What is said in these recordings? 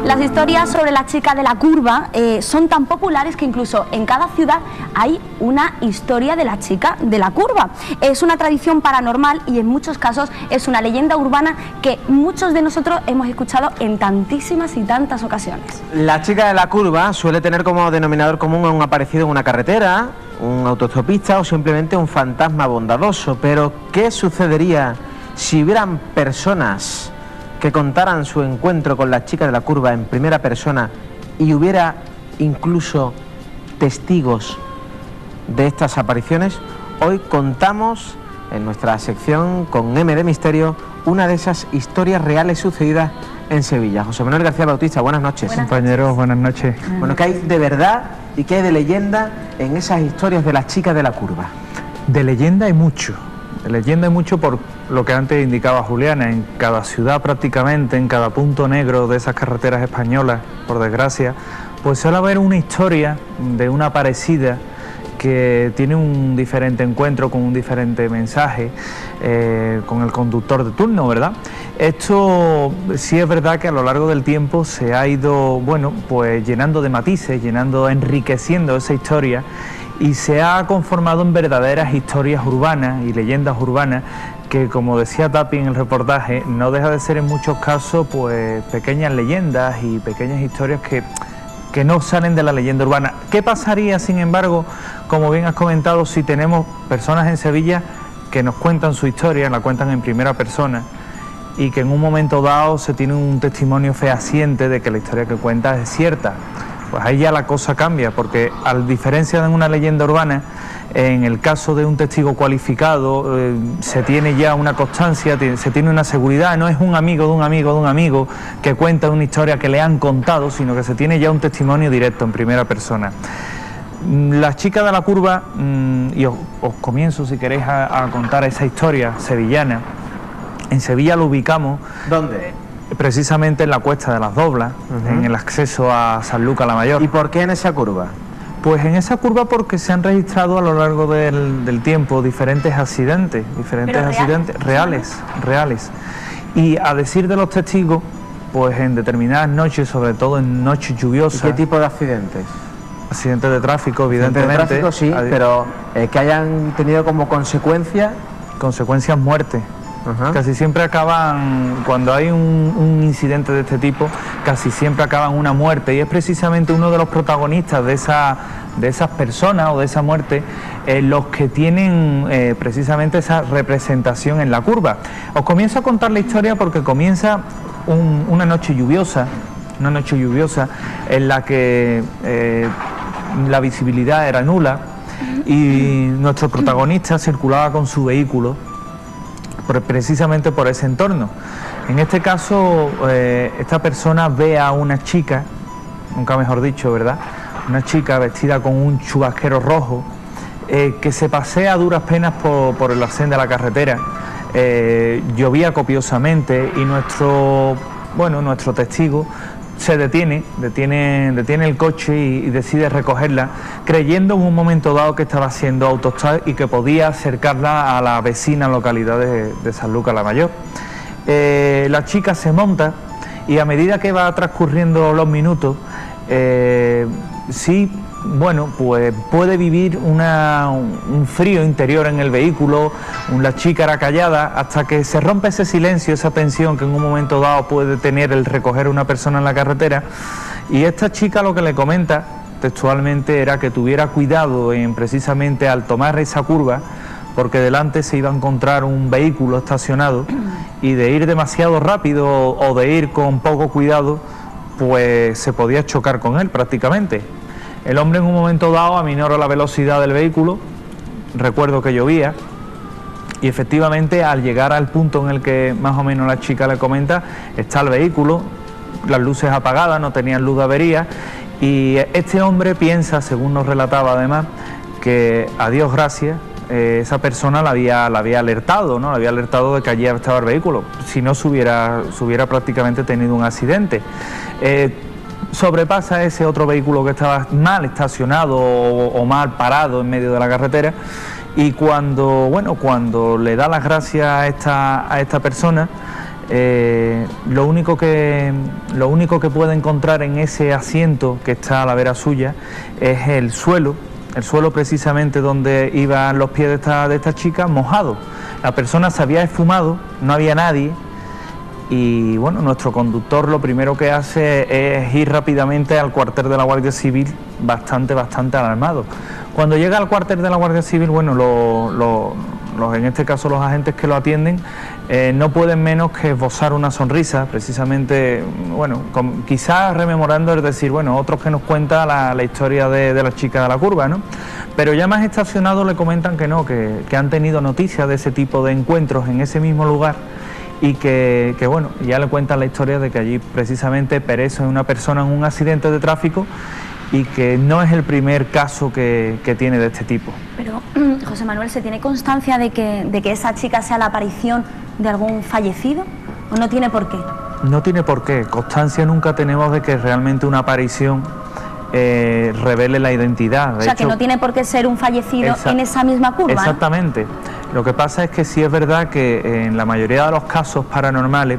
Las historias sobre la chica de la curva son tan populares que incluso en cada ciudad hay una historia de la chica de la curva. Es una tradición paranormal y en muchos casos es una leyenda urbana que muchos de nosotros hemos escuchado en tantísimas y tantas ocasiones. La chica de la curva suele tener como denominador común a un aparecido en una carretera, un autoestopista o simplemente un fantasma bondadoso. Pero ¿qué sucedería si hubieran personas que contaran su encuentro con la chica de la curva en primera persona y hubiera incluso testigos de estas apariciones? Hoy contamos en nuestra sección con M de Misterio una de esas historias reales sucedidas en Sevilla. José Manuel García Bautista, buenas noches. Compañeros, buenas noches. Bueno, ¿qué hay de verdad y qué hay de leyenda en esas historias de la chica de la curva? De leyenda hay mucho. De leyenda hay mucho por lo que antes indicaba Juliana. En cada ciudad prácticamente, en cada punto negro de esas carreteras españolas, por desgracia, pues suele haber una historia de una parecida que tiene un diferente encuentro con un diferente mensaje con el conductor de turno, ¿verdad? Esto sí es verdad que a lo largo del tiempo se ha ido, bueno, pues llenando de matices, enriqueciendo esa historia y se ha conformado en verdaderas historias urbanas y leyendas urbanas que, como decía Tapi en el reportaje, no deja de ser en muchos casos pues pequeñas leyendas y pequeñas historias que no salen de la leyenda urbana. ¿Qué pasaría, sin embargo, como bien has comentado, si tenemos personas en Sevilla que nos cuentan su historia, la cuentan en primera persona y que en un momento dado se tiene un testimonio fehaciente de que la historia que cuenta es cierta? Pues ahí ya la cosa cambia, porque a diferencia de una leyenda urbana, en el caso de un testigo cualificado se tiene ya una constancia, se tiene una seguridad, no es un amigo de un amigo de un amigo que cuenta una historia que le han contado, sino que se tiene ya un testimonio directo en primera persona. La chica de la curva, y os comienzo si queréis a contar esa historia sevillana. En Sevilla lo ubicamos. ¿Dónde? Precisamente en la Cuesta de las Doblas, en el acceso a Sanlúcar la Mayor. ¿Y por qué en esa curva? Pues en esa curva porque se han registrado a lo largo del tiempo diferentes accidentes reales. Y a decir de los testigos, pues en determinadas noches, sobre todo en noches lluviosas. ¿Y qué tipo de accidentes? Accidentes de tráfico, evidentemente. De tráfico, sí, pero que hayan tenido como consecuencia... Consecuencias muertes. Casi siempre acaban, cuando hay un incidente de este tipo, casi siempre acaban una muerte, y es precisamente uno de los protagonistas de esas personas o de esa muerte los que tienen precisamente esa representación en la curva. Os comienzo a contar la historia porque comienza una noche lluviosa en la que la visibilidad era nula y nuestro protagonista circulaba con su vehículo precisamente por ese entorno. En este caso, esta persona ve a una chica, nunca mejor dicho, ¿verdad? Una chica vestida con un chubasquero rojo que se pasea a duras penas por el arcén de la carretera. Llovía copiosamente y nuestro testigo se detiene el coche y decide recogerla, creyendo en un momento dado que estaba haciendo autostop y que podía acercarla a la vecina localidad de Sanlúcar la Mayor. La chica se monta y a medida que va transcurriendo los minutos, pues puede vivir un frío interior en el vehículo. La chica era callada hasta que se rompe ese silencio, esa tensión que en un momento dado puede tener el recoger a una persona en la carretera, y esta chica lo que le comenta textualmente era que tuviera cuidado precisamente al tomar esa curva, porque delante se iba a encontrar un vehículo estacionado y de ir demasiado rápido o de ir con poco cuidado pues se podía chocar con él prácticamente. El hombre en un momento dado aminoró la velocidad del vehículo, recuerdo que llovía, y efectivamente al llegar al punto en el que más o menos la chica le comenta, está el vehículo, las luces apagadas, no tenían luz de avería, y este hombre piensa, según nos relataba además, que a Dios gracias, esa persona la había alertado, ¿no? La había alertado de que allí estaba el vehículo, si no se hubiera prácticamente tenido un accidente. Sobrepasa ese otro vehículo que estaba mal estacionado o mal parado en medio de la carretera, y cuando le da las gracias a esta persona, lo único que puede encontrar en ese asiento que está a la vera suya es el suelo precisamente donde iban los pies de esta chica, mojado. La persona se había esfumado, no había nadie, y bueno, nuestro conductor lo primero que hace es ir rápidamente al cuartel de la Guardia Civil, bastante alarmado. Cuando llega al cuartel de la Guardia Civil, bueno, en este caso los agentes que lo atienden no pueden menos que esbozar una sonrisa, precisamente, bueno, quizás rememorando, es decir, bueno, otros que nos cuenta la historia de la chica de la curva, ¿no? Pero ya más estacionados le comentan que no, que han tenido noticias de ese tipo de encuentros en ese mismo lugar, y que bueno, ya le cuentan la historia de que allí precisamente perece una persona en un accidente de tráfico, y que no es el primer caso que tiene de este tipo. Pero, José Manuel, ¿se tiene constancia de que esa chica sea la aparición de algún fallecido? ¿O no tiene por qué? No tiene por qué. Constancia nunca tenemos de que realmente una aparición revele la identidad. O sea, que no tiene por qué ser un fallecido en esa misma curva. Exactamente. Lo que pasa es que sí es verdad que en la mayoría de los casos paranormales,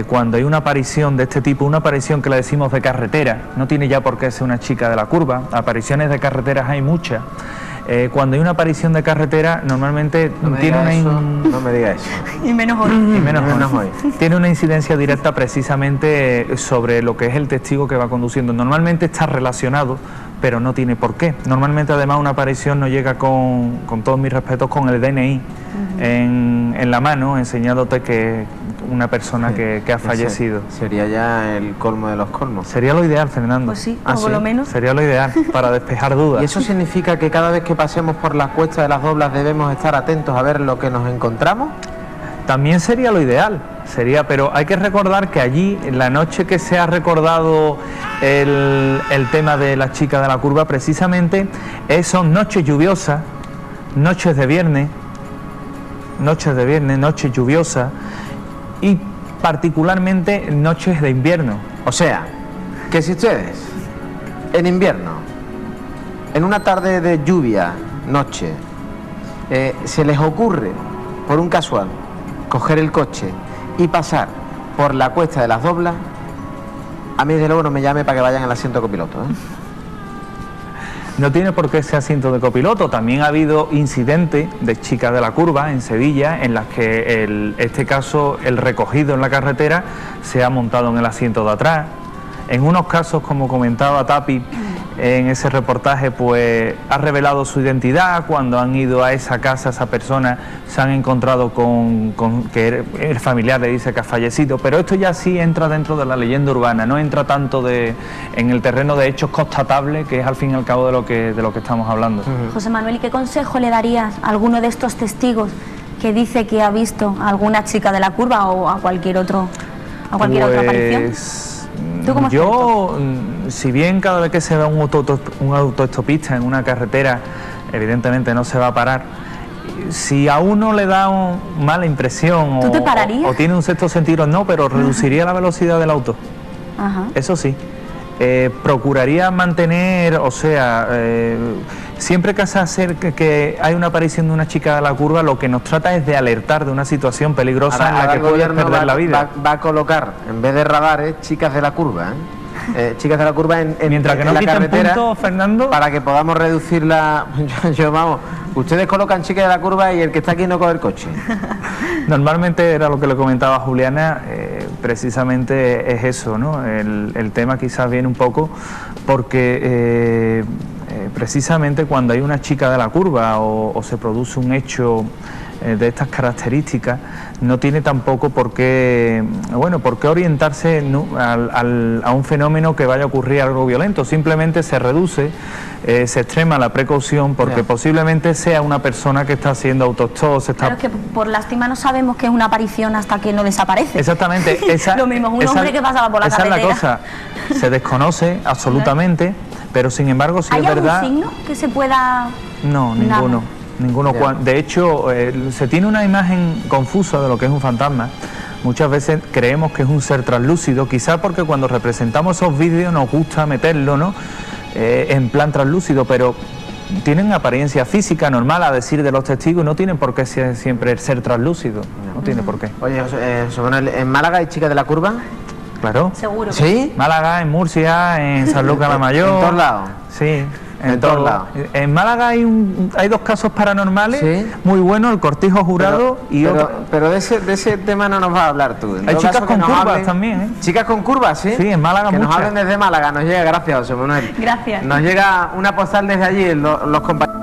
cuando hay una aparición de este tipo, una aparición que le decimos de carretera, no tiene ya por qué ser una chica de la curva, apariciones de carreteras hay muchas. Cuando hay una aparición de carretera, normalmente tiene no me diga eso. Y menos hoy. Tiene una incidencia directa precisamente sobre lo que es el testigo que va conduciendo. Normalmente está relacionado, pero no tiene por qué. Normalmente, además, una aparición no llega con todos mis respetos, con el DNI en la mano, enseñándote que una persona que ha fallecido. Sería ya el colmo de los colmos. Sería lo ideal, Fernando. Pues sí, por lo menos. Sería lo ideal, para despejar dudas. ¿Y eso significa que cada vez que pasemos por las cuestas de las Doblas debemos estar atentos a ver lo que nos encontramos? También sería lo ideal, pero hay que recordar que allí, en la noche que se ha recordado el tema de la chica de la curva, precisamente son noches lluviosas, noches de viernes, noches lluviosas, y particularmente noches de invierno. O sea, que si ustedes en invierno, en una tarde de lluvia, noche, se les ocurre, por un casual, coger el coche y pasar por la cuesta de las Doblas, a mí desde luego no me llame para que vayan al asiento de copiloto, ¿eh? No tiene por qué ser asiento de copiloto. También ha habido incidentes de chicas de la curva en Sevilla en las que este caso, el recogido en la carretera se ha montado en el asiento de atrás. En unos casos, como comentaba Tapi en ese reportaje, pues ha revelado su identidad. Cuando han ido a esa casa, esa persona se han encontrado con que el familiar le dice que ha fallecido, pero esto ya sí entra dentro de la leyenda urbana, no entra tanto en el terreno de hechos constatables, que es al fin y al cabo de lo que estamos hablando. José Manuel, ¿y qué consejo le darías a alguno de estos testigos que dice que ha visto a alguna chica de la curva o a cualquier otra aparición? Yo, si bien cada vez que se ve un autoestopista en una carretera, evidentemente no se va a parar, si a uno le da una mala impresión ¿tú te pararías? o tiene un sexto sentido, no, pero reduciría la velocidad del auto. Ajá. Eso sí. Procuraría mantener, siempre que se acerque que hay una aparición de una chica de la curva, lo que nos trata es de alertar de una situación peligrosa en la que puedes perder la vida. Va a colocar, en vez de radares, chicas de la curva, chicas de la curva mientras que no la carretera, punto, Fernando, para que podamos reducir la... Vamos, ustedes colocan chicas de la curva y el que está aquí no coge el coche. Normalmente era lo que le comentaba a Juliana, precisamente es eso, ¿no? El tema quizás viene un poco porque precisamente cuando hay una chica de la curva o se produce un hecho de estas características, no tiene tampoco por qué orientarse a un fenómeno que vaya a ocurrir algo violento. Simplemente se reduce, se extrema la precaución porque posiblemente sea una persona que está haciendo autostop. Claro, que por lástima no sabemos que es una aparición hasta que no desaparece. Exactamente. Lo mismo, un hombre que pasaba por la carretera. Esa es la cosa, se desconoce absolutamente, pero sin embargo sí es verdad... ¿Hay algún signo que se pueda...? No, ninguno. De hecho, se tiene una imagen confusa de lo que es un fantasma. Muchas veces creemos que es un ser translúcido, quizás porque cuando representamos esos vídeos nos gusta meterlo, ¿no? En plan translúcido, pero tienen apariencia física normal, a decir de los testigos, no tienen por qué siempre ser translúcidos, no tiene por qué. Oye, José Manuel, ¿en Málaga hay chicas de la curva? Claro. Seguro. ¿Sí? Málaga, en Murcia, en San Lucas la Mayor. En todos lados. Sí. En todos lados. En Málaga hay dos casos paranormales ¿Sí? muy buenos, el Cortijo Jurado y otro. Pero de ese tema no nos vas a hablar tú. En Hay todo chicas caso, que con nos curvas hablen- también, ¿eh? Chicas con curvas, ¿sí? Sí, en Málaga que nos muchas. hablen desde Málaga, nos llega, gracias José Manuel. Gracias. Nos llega una postal desde allí, los compañeros.